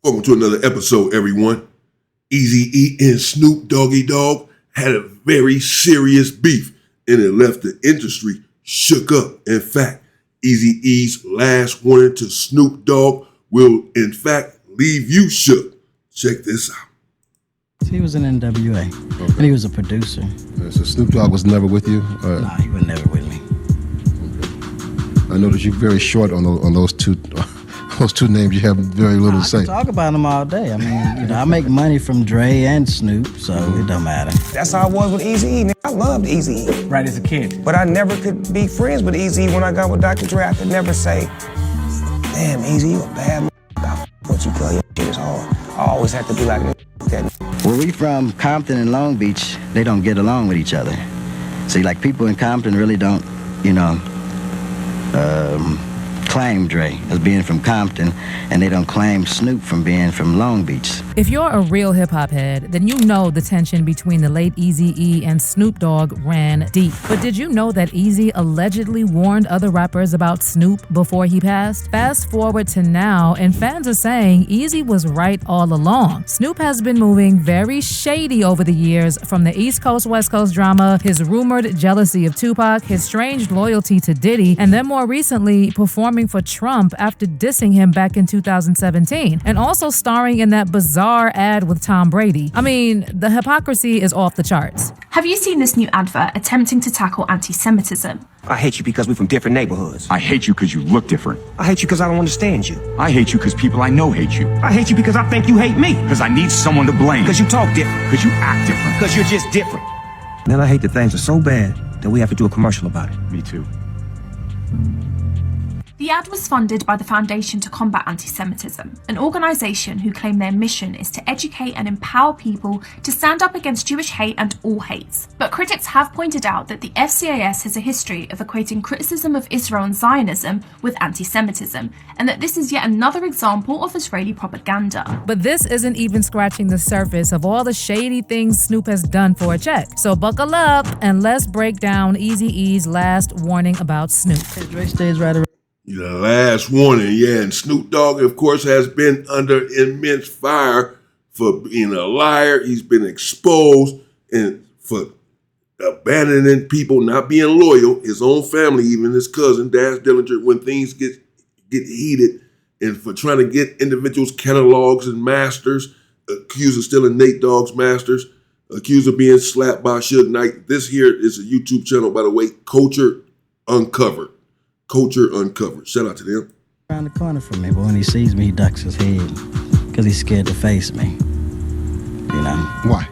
Welcome to another episode, everyone. Eazy-E and Snoop Doggy Dogg had a very serious beef, and it left the industry shook up. In fact, Eazy-E's last warning to Snoop Dogg will, in fact, leave you shook. Check this out. He was in NWA, and he was a producer. So Snoop Dogg was never with you? Nah, he was never with me. Okay. I noticed you're very short on those two names. You have very little to say. I can talk about them all day. I mean, I make money from Dre and Snoop, so it don't matter. That's how I was with Eazy-E. I loved Eazy-E. Right as a kid. But I never could be friends with Eazy-E when I got with Dr. Dre. I could never say, damn, Eazy, you a bad I what you play, your shit is hard. I always had to be like that. Where we from, Compton and Long Beach, they don't get along with each other. See, like people in Compton really don't, claim Dre as being from Compton, and they don't claim Snoop from being from Long Beach. If you're a real hip-hop head, then you know the tension between the late Eazy-E and Snoop Dogg ran deep. But did you know that Eazy allegedly warned other rappers about Snoop before he passed? Fast forward to now, and fans are saying Eazy was right all along. Snoop has been moving very shady over the years, from the East Coast-West Coast drama, his rumored jealousy of Tupac, his strange loyalty to Diddy, and then more recently performing for Trump after dissing him back in 2017, and also starring in that bizarre ad with Tom Brady. I mean, the hypocrisy is off the charts. Have you seen this new advert attempting to tackle anti-Semitism? I hate you because we're from different neighborhoods. I hate you because you look different. I hate you because I don't understand you. I hate you because people I know hate you. I hate you because I think you hate me. Because I need someone to blame. Because you talk different. Because you act different. Because you're just different. And then I hate that things are so bad that we have to do a commercial about it. Me too. The ad was funded by the Foundation to Combat Anti-Semitism, an organisation who claim their mission is to educate and empower people to stand up against Jewish hate and all hates. But critics have pointed out that the FCAS has a history of equating criticism of Israel and Zionism with anti-Semitism, and that this is yet another example of Israeli propaganda. But this isn't even scratching the surface of all the shady things Snoop has done for a check. So buckle up and let's break down Eazy-E's last warning about Snoop. Dre stays right around. The last warning, and Snoop Dogg, of course, has been under immense fire for being a liar. He's been exposed and for abandoning people, not being loyal, his own family, even his cousin, Dash Dillinger, when things get heated, and for trying to get individuals' catalogs and masters, accused of stealing Nate Dogg's masters, accused of being slapped by Suge Knight. This here is a YouTube channel, by the way, Culture Uncovered. Culture Uncovered. Shout out to them. Around the corner from me, but when he sees me, he ducks his head because he's scared to face me. Why?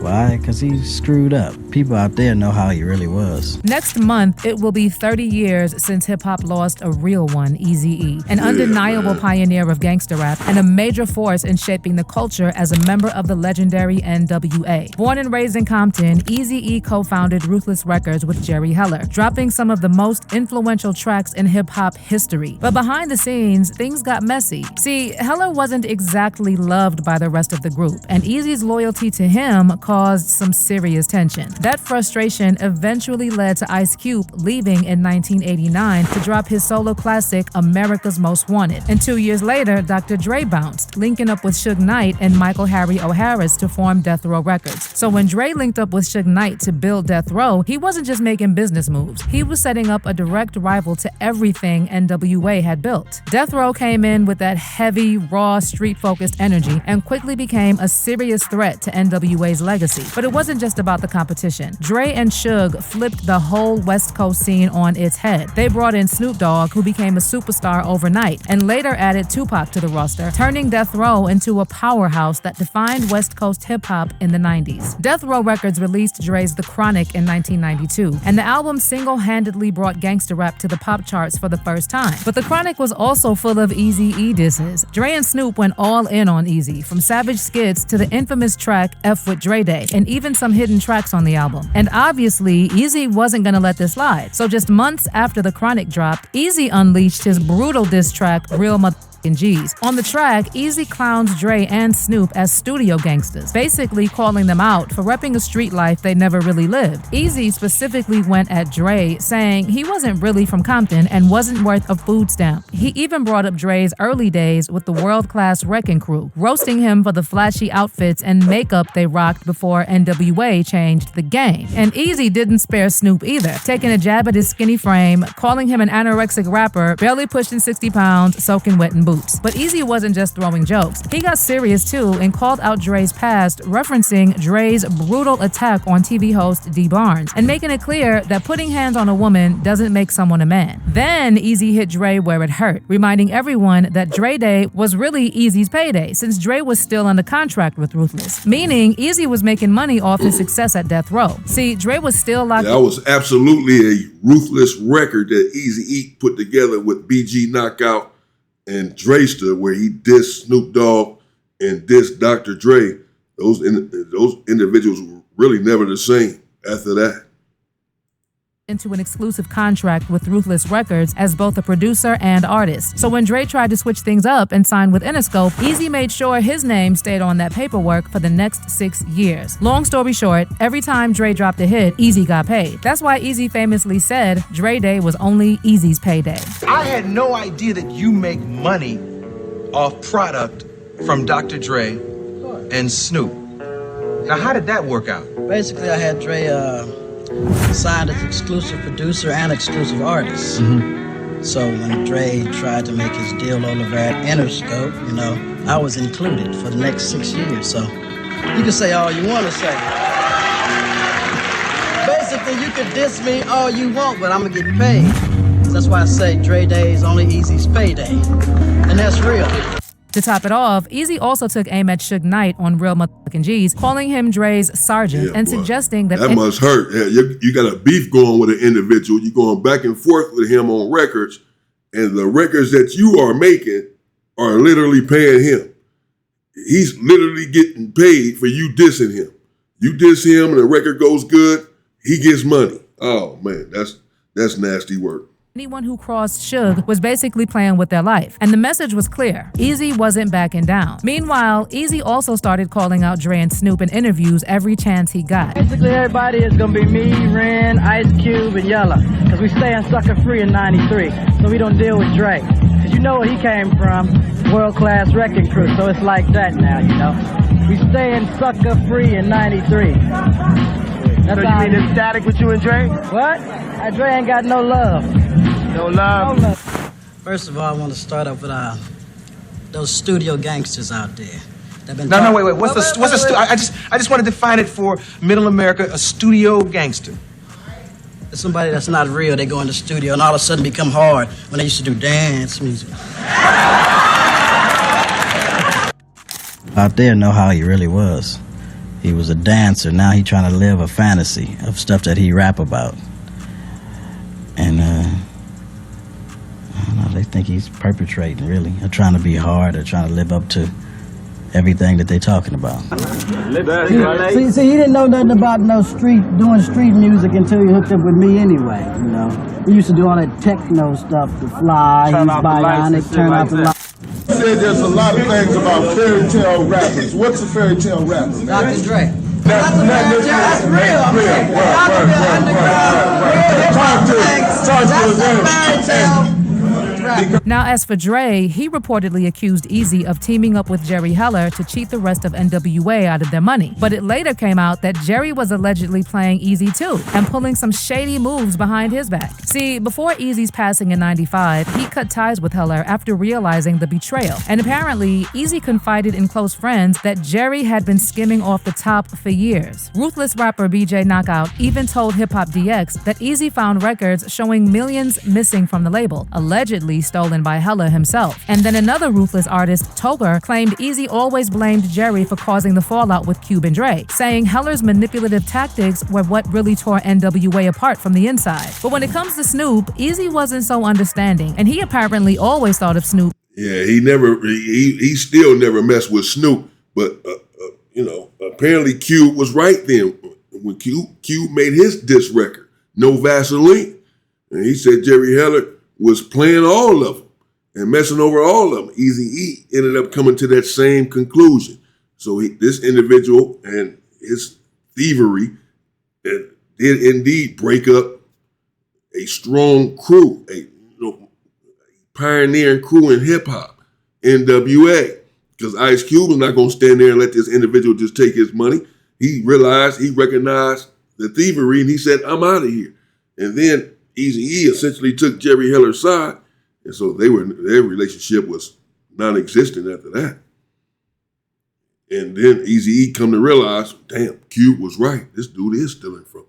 Why? Because he's screwed up. People out there know how he really was. Next month, it will be 30 years since hip-hop lost a real one, Eazy-E, an undeniable pioneer of gangster rap and a major force in shaping the culture as a member of the legendary NWA. Born and raised in Compton, Eazy-E co-founded Ruthless Records with Jerry Heller, dropping some of the most influential tracks in hip-hop history. But behind the scenes, things got messy. See, Heller wasn't exactly loved by the rest of the group, and Eazy's loyalty to him caused some serious tension. That frustration eventually led to Ice Cube leaving in 1989 to drop his solo classic, America's Most Wanted. And 2 years later, Dr. Dre bounced, linking up with Suge Knight and Michael Harry O'Harris to form Death Row Records. So when Dre linked up with Suge Knight to build Death Row, he wasn't just making business moves. He was setting up a direct rival to everything NWA had built. Death Row came in with that heavy, raw, street-focused energy and quickly became a serious threat to NWA's legacy. But it wasn't just about the competition. Dre and Suge flipped the whole West Coast scene on its head. They brought in Snoop Dogg, who became a superstar overnight, and later added Tupac to the roster, turning Death Row into a powerhouse that defined West Coast hip-hop in the 90s. Death Row Records released Dre's The Chronic in 1992, and the album single-handedly brought gangster rap to the pop charts for the first time. But The Chronic was also full of Eazy-E disses. Dre and Snoop went all in on Eazy, from savage skits to the infamous track F with Dre Day, and even some hidden tracks on the album. And obviously, Eazy wasn't gonna let this slide. So just months after The Chronic dropped, Eazy unleashed his brutal diss track, Real Muthaphuckkin G's. On the track, Eazy clowns Dre and Snoop as studio gangsters, basically calling them out for repping a street life they never really lived. Eazy specifically went at Dre, saying he wasn't really from Compton and wasn't worth a food stamp. He even brought up Dre's early days with the world-class Wrecking Crew, roasting him for the flashy outfits and makeup they rocked before NWA changed the game. And Eazy didn't spare Snoop either, taking a jab at his skinny frame, calling him an anorexic rapper, barely pushing 60 pounds, soaking wet in boots. But Eazy wasn't just throwing jokes. He got serious too and called out Dre's past, referencing Dre's brutal attack on TV host D. Barnes, and making it clear that putting hands on a woman doesn't make someone a man. Then Eazy hit Dre where it hurt, reminding everyone that Dre Day was really Eazy's payday, since Dre was still under contract with Ruthless, meaning Eazy was making money off his success at Death Row. See, Dre was still locked. That was absolutely a ruthless record that Eazy-E put together with BG Knockout and Dresta, where he dissed Snoop Dogg and dissed Dr. Dre. Those individuals were really never the same after that. Into an exclusive contract with Ruthless Records as both a producer and artist. So when Dre tried to switch things up and sign with Interscope, Eazy made sure his name stayed on that paperwork for the next 6 years. Long story short, every time Dre dropped a hit, Eazy got paid. That's why Eazy famously said Dre Day was only Eazy's payday. I had no idea that you make money off product from Dr. Dre and Snoop. Now, how did that work out? Basically, I had Dre signed as exclusive producer and exclusive artist. So when Dre tried to make his deal over at Interscope, I was included for the next 6 years. So you can say all you want to say. Basically, you could diss me all you want, but I'm gonna get paid. That's why I say Dre Day is only Eazy's payday, and that's real. To top it off, Eazy also took aim at Suge Knight on Real Muthaphuckkin G's, calling him Dre's sergeant and suggesting that— That must hurt. Yeah, you got a beef going with an individual. You're going back and forth with him on records, and the records that you are making are literally paying him. He's literally getting paid for you dissing him. You diss him and the record goes good, he gets money. Oh man, that's nasty work. Anyone who crossed Suge was basically playing with their life, and the message was clear. Eazy wasn't backing down. Meanwhile, Eazy also started calling out Dre and Snoop in interviews every chance he got. Basically, everybody is gonna be me, Ren, Ice Cube, and Yella, because we staying sucker free in '93, so we don't deal with Dre. Because you know where he came from, world-class Wrecking Crew, so it's like that now, We staying sucker free in '93. That's So you mean it's static with you and Dre? What? Dre ain't got no love. No love? No love. First of all, I want to start off with those studio gangsters out there. No, wait. What's a I just want to define it for Middle America, a studio gangster. It's somebody that's not real. They go in the studio and all of a sudden become hard when they used to do dance music. Out there know how he really was. He was a dancer. Now he trying to live a fantasy of stuff that he rap about. And I don't know, they think he's perpetrating, really, or trying to be hard, or trying to live up to everything that they're talking about. See, he didn't know nothing about doing street music until he hooked up with me anyway, He used to do all that techno stuff, the Fly, he's bionic, turn out the lights. Said there's a lot of things about fairy tale rappers. What's a fairy tale rapper? Dr. Dre. That's real. Now, as for Dre, he reportedly accused Eazy of teaming up with Jerry Heller to cheat the rest of NWA out of their money. But it later came out that Jerry was allegedly playing Eazy too, and pulling some shady moves behind his back. See, before Eazy's passing in '95, he cut ties with Heller after realizing the betrayal. And apparently, Eazy confided in close friends that Jerry had been skimming off the top for years. Ruthless rapper BJ Knockout even told Hip Hop DX that Eazy found records showing millions missing from the label, allegedly stolen by Heller himself. And then another Ruthless artist, Toger, claimed Eazy always blamed Jerry for causing the fallout with Cube and Dre, saying Heller's manipulative tactics were what really tore NWA apart from the inside. But when it comes to Snoop, Eazy wasn't so understanding, and he apparently always thought of Snoop. Yeah, he still never messed with Snoop, but apparently Cube was right then when Cube made his diss record, No Vaseline, and he said Jerry Heller was playing all of them. and messing over all of them. Eazy-E ended up coming to that same conclusion. So this individual and his thievery did indeed break up a strong crew, a pioneering crew in hip hop, NWA. Because Ice Cube was not going to stand there and let this individual just take his money. He recognized the thievery, and he said, "I'm out of here." And then Eazy-E essentially took Jerry Heller's side, and so their relationship was non-existent after that. And then Eazy-E come to realize, damn, Cube was right. This dude is stealing from us.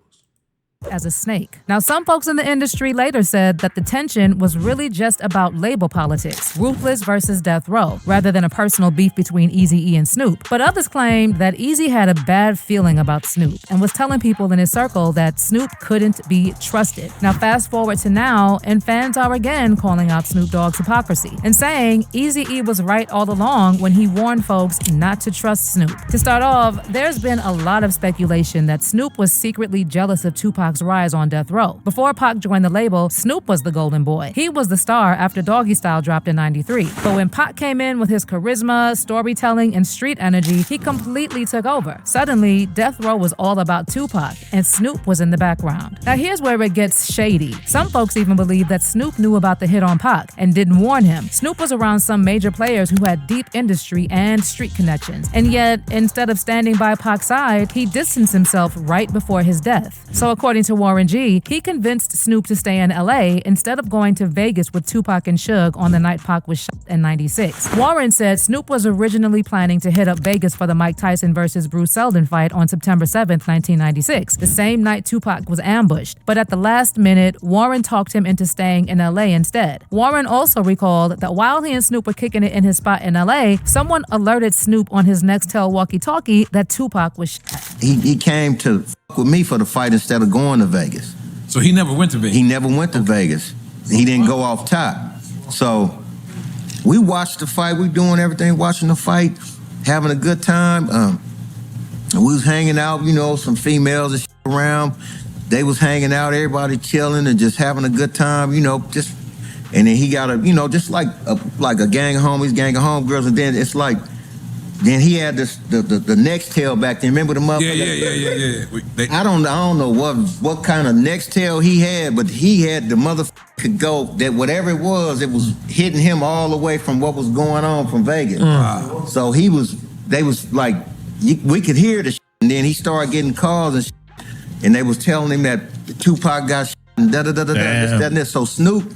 As a snake. Now, some folks in the industry later said that the tension was really just about label politics, Ruthless versus Death Row, rather than a personal beef between Eazy-E and Snoop. But others claimed that Eazy had a bad feeling about Snoop and was telling people in his circle that Snoop couldn't be trusted. Now, fast forward to now, and fans are again calling out Snoop Dogg's hypocrisy and saying Eazy-E was right all along when he warned folks not to trust Snoop. To start off, there's been a lot of speculation that Snoop was secretly jealous of Tupac's rise on Death Row. Before Pac joined the label, Snoop was the golden boy. He was the star after Doggy Style dropped in '93. But when Pac came in with his charisma, storytelling, and street energy, he completely took over. Suddenly, Death Row was all about Tupac, and Snoop was in the background. Now here's where it gets shady. Some folks even believe that Snoop knew about the hit on Pac and didn't warn him. Snoop was around some major players who had deep industry and street connections, and yet, instead of standing by Pac's side, he distanced himself right before his death. So according to Warren G, he convinced Snoop to stay in LA instead of going to Vegas with Tupac and Suge on the night Pac was shot in '96. Warren said Snoop was originally planning to hit up Vegas for the Mike Tyson versus Bruce Seldon fight on September 7th, 1996, the same night Tupac was ambushed. But at the last minute, Warren talked him into staying in LA instead. Warren also recalled that while he and Snoop were kicking it in his spot in LA, someone alerted Snoop on his Nextel walkie-talkie that Tupac was shot. He came to with me for the fight instead of going to Vegas. So he never went to Vegas? He never went to Vegas. He didn't go off top. So we watched the fight. We doing everything, watching the fight, having a good time. And we was hanging out, some females and shit around. They was hanging out, everybody chilling and just having a good time, just. And then he got just like a gang of homies, gang of homegirls, and then it's like. Then he had the Nextel back then. Remember the motherfucker? Yeah. I don't know what kind of Nextel he had, but he had the motherfucker could go that whatever it was hitting him all the way from what was going on from Vegas. Wow. So they was like, we could hear the shit, and then he started getting calls and shit, and they was telling him that Tupac got shit and da-da-da-da-da, this, that, and this. So Snoop,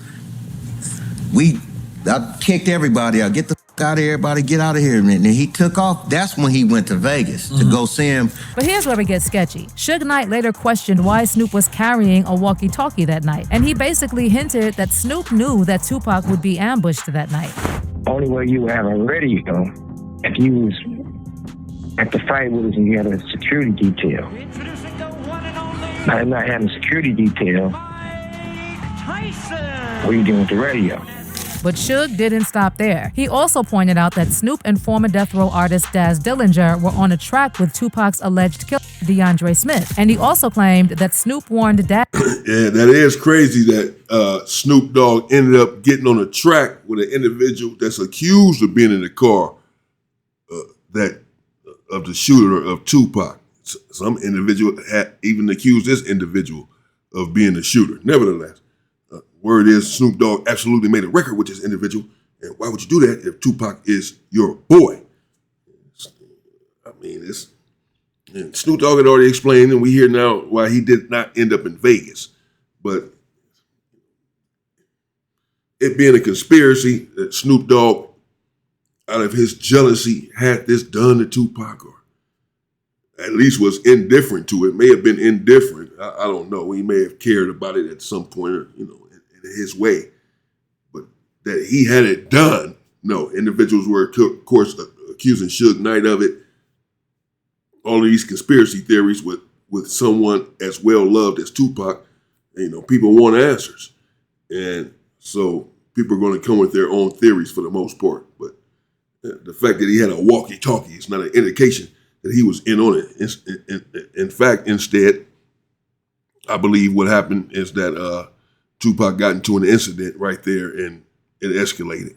I kicked everybody out. Get the out of here, everybody, get out of here. And he took off. That's when he went to Vegas to go see him. But here's where it gets sketchy. Suge Knight later questioned why Snoop was carrying a walkie-talkie that night. And he basically hinted that Snoop knew that Tupac would be ambushed that night. Only way you would have a radio if you was at the fight with us and you had a security detail. Not having a security detail, what are you doing with the radio? But Suge didn't stop there. He also pointed out that Snoop and former Death Row artist Daz Dillinger were on a track with Tupac's alleged killer, DeAndre Smith. And he also claimed that Snoop warned Daz. Yeah, that is crazy that Snoop Dogg ended up getting on a track with an individual that's accused of being in the car of the shooter of Tupac. Some individual had even accused this individual of being the shooter. Nevertheless, word is Snoop Dogg absolutely made a record with this individual. And why would you do that if Tupac is your boy? I mean, and Snoop Dogg had already explained, and we hear now why he did not end up in Vegas. But it being a conspiracy that Snoop Dogg, out of his jealousy, had this done to Tupac, or at least was indifferent to it. May have been indifferent. I don't know. He may have cared about it at some point, or, in his way. But that he had it done, no. Individuals were, of course, accusing Suge Knight of it. All of these conspiracy theories with someone as well loved as Tupac, people want answers. And so people are going to come with their own theories for the most part. But the fact that he had a walkie-talkie is not an indication that he was in on it. In fact, instead, I believe what happened is that Tupac got into an incident right there and it escalated.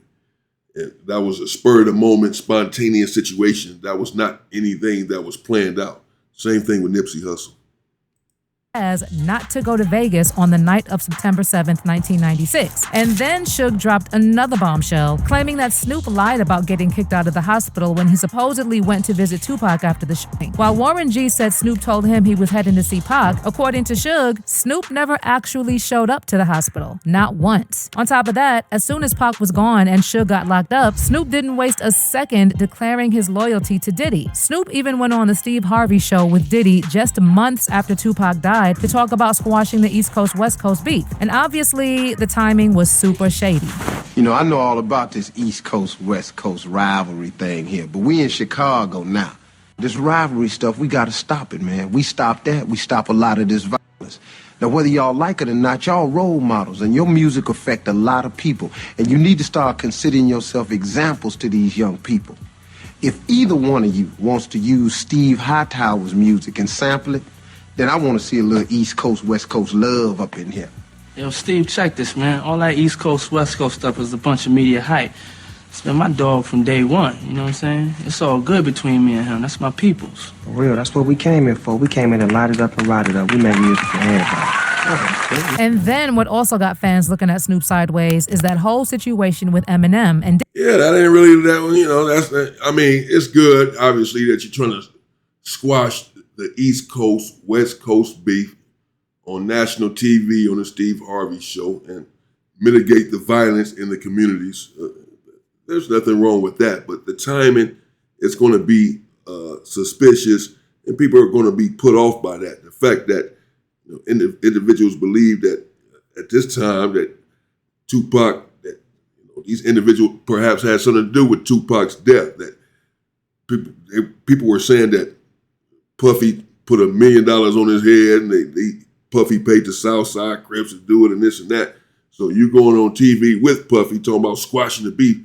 And that was a spur of the moment, spontaneous situation. That was not anything that was planned out. Same thing with Nipsey Hussle. As not to go to Vegas on the night of September 7th, 1996. And then Suge dropped another bombshell, claiming that Snoop lied about getting kicked out of the hospital when he supposedly went to visit Tupac after the shooting. While Warren G said Snoop told him he was heading to see Pac, according to Suge, Snoop never actually showed up to the hospital. Not once. On top of that, as soon as Pac was gone and Suge got locked up, Snoop didn't waste a second declaring his loyalty to Diddy. Snoop even went on the Steve Harvey show with Diddy just months after Tupac died to talk about squashing the East Coast West Coast beef. And obviously, the timing was super shady. You know, I know all about this East Coast West Coast rivalry thing here, but we in Chicago now. This rivalry stuff, we gotta stop it, man. We stop that, we stop a lot of this violence. Now, whether y'all like it or not, y'all role models, and your music affect a lot of people, and you need to start considering yourself examples to these young people. If either one of you wants to use Steve Hightower's music and sample it, then I want to see a little East Coast, West Coast love up in here. Yo, Steve, check this, man. All that East Coast, West Coast stuff is a bunch of media hype. It's been my dog from day one, you know what I'm saying? It's all good between me and him. That's my peoples. For real, that's what we came here for. We came here to light it up and ride it up. We make music for everybody. And then what also got fans looking at Snoop sideways is that whole situation with Eminem and Yeah, that ain't really that one, you know, I mean, it's good, obviously, that you're trying to squash the East Coast, West Coast beef on national TV on the Steve Harvey show and mitigate the violence in the communities. There's nothing wrong with that, but the timing is going to be suspicious, and people are going to be put off by that. The fact that individuals believe that at this time that Tupac, that these individuals perhaps had something to do with Tupac's death. That people were saying that Puffy put $1 million on his head, and Puffy paid the Southside Crips to do it, and this and that. So you going on TV with Puffy talking about squashing the beef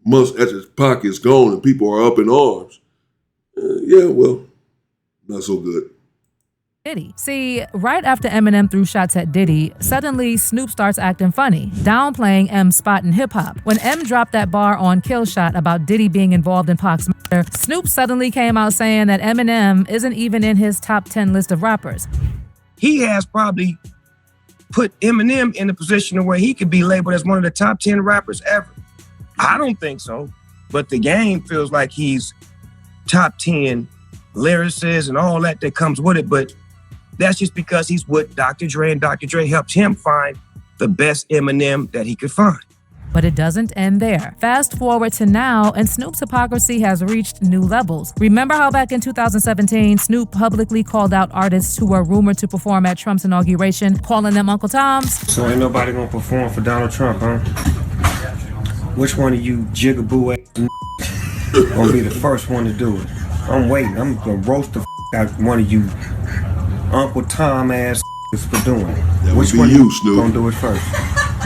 months after Pac is gone, and people are up in arms. Yeah, well, not so good. Diddy. See, right after Eminem threw shots at Diddy, suddenly Snoop starts acting funny, downplaying M's spot in hip-hop. When M dropped that bar on Kill Shot about Diddy being involved in Pac's murder, Snoop suddenly came out saying that Eminem isn't even in his top 10 list of rappers. He has probably put Eminem in a position where he could be labeled as one of the top 10 rappers ever. I don't think so, but the game feels like he's top 10 lyricists and all that comes with it, but that's just because he's with Dr. Dre, and Dr. Dre helped him find the best Eminem that he could find. But it doesn't end there. Fast forward to now, and Snoop's hypocrisy has reached new levels. Remember how back in 2017, Snoop publicly called out artists who were rumored to perform at Trump's inauguration, calling them Uncle Toms? So ain't nobody gonna perform for Donald Trump, huh? Which one of you jigaboo ass gonna be the first one to do it? I'm waiting. I'm gonna roast the out one of you Uncle Tom ass for doing it. That Which would be one you, Snoop. gonna do it first?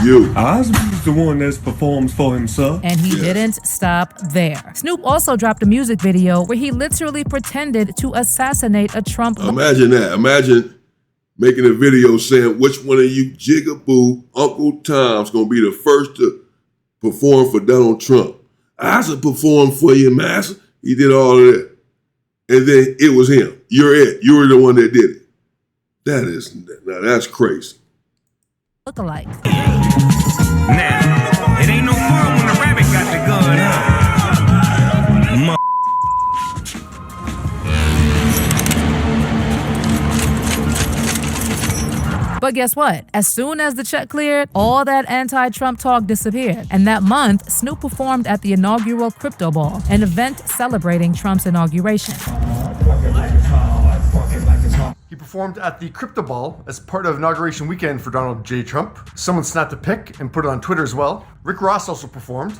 You. I was the one that performs for himself. And he didn't stop there. Snoop also dropped a music video where he literally pretended to assassinate a Trump. Imagine that. Imagine making a video saying which one of you jigaboo Uncle Tom's gonna be the first to perform for Donald Trump. I should perform for you, master. He did all of that. And then it was him. You're it. You were the one that did it. Now that's crazy. Look-alike. Now, it ain't no fun when the rabbit got the gun, huh? But guess what? As soon as the check cleared, all that anti-Trump talk disappeared. And that month, Snoop performed at the inaugural Crypto Ball, an event celebrating Trump's inauguration. He performed at the Crypto Ball as part of inauguration weekend for Donald J. Trump. Someone snapped a pic and put it on Twitter as well. Rick Ross also performed.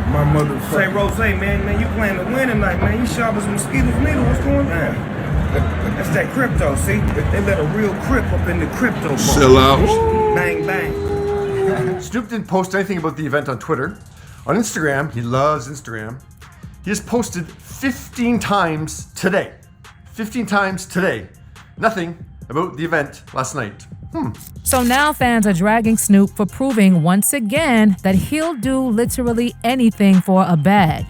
My mother say, Rose, man, you playing to win tonight, man. You sharp as a mosquito's needle. What's going on? That's that crypto, see? They let a real crip up in the Crypto Ball. Sell out. Bang, bang. Snoop didn't post anything about the event on Twitter. On Instagram, he loves Instagram. He has posted 15 times today. 15 times today. Nothing about the event last night. So now fans are dragging Snoop for proving once again that he'll do literally anything for a bag.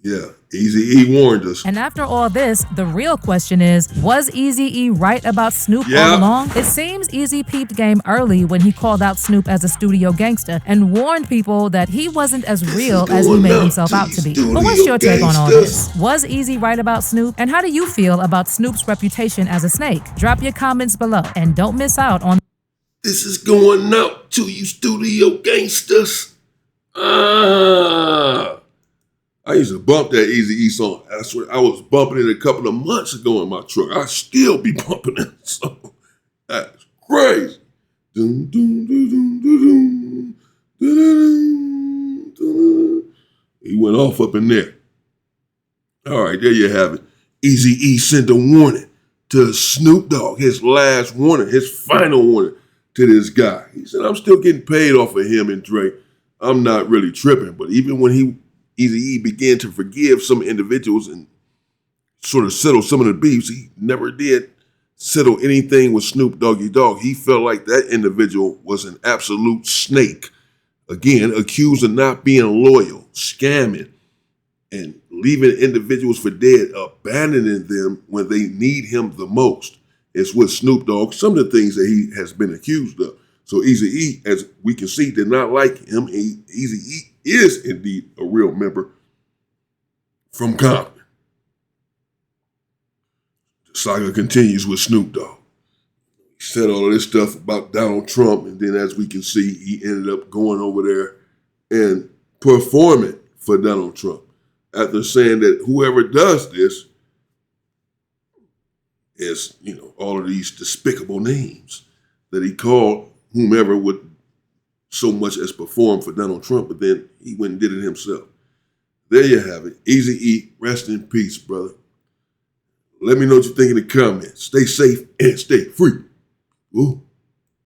Yeah, Eazy-E warned us. And after all this, the real question is, was Eazy-E right about Snoop Yeah. all along? It seems Eazy peeped game early when he called out Snoop as a studio gangster and warned people that he wasn't as real as he made himself out to be. But what's your take on all this? Was Eazy right about Snoop? And how do you feel about Snoop's reputation as a snake? Drop your comments below and don't miss out on... This is going out to you studio gangsters. I used to bump that Eazy-E song. I swear, I was bumping it a couple of months ago in my truck. I still be bumping that song. That's crazy. Dun, dun, dun, dun, dun, dun, dun, dun. He went off up in there. All right, there you have it. Eazy-E sent a warning to Snoop Dogg, his last warning, his final warning to this guy. He said, I'm still getting paid off of him and Dre. I'm not really tripping. But even when Eazy-E began to forgive some individuals and sort of settle some of the beefs, he never did settle anything with Snoop Doggy Dogg. He felt like that individual was an absolute snake. Again, accused of not being loyal, scamming, and leaving individuals for dead, abandoning them when they need him the most. It's with Snoop Dogg, some of the things that he has been accused of. So Eazy-E, as we can see, did not like him. Eazy-E is indeed a real member from Compton. The saga continues with Snoop Dogg. He said all of this stuff about Donald Trump, and then as we can see, he ended up going over there and performing for Donald Trump after saying that whoever does this is, all of these despicable names that he called whomever would so much as perform for Donald Trump, but then he went and did it himself. There you have it. Eazy-E, rest in peace, brother. Let me know what you think in the comments. Stay safe and stay free. Ooh.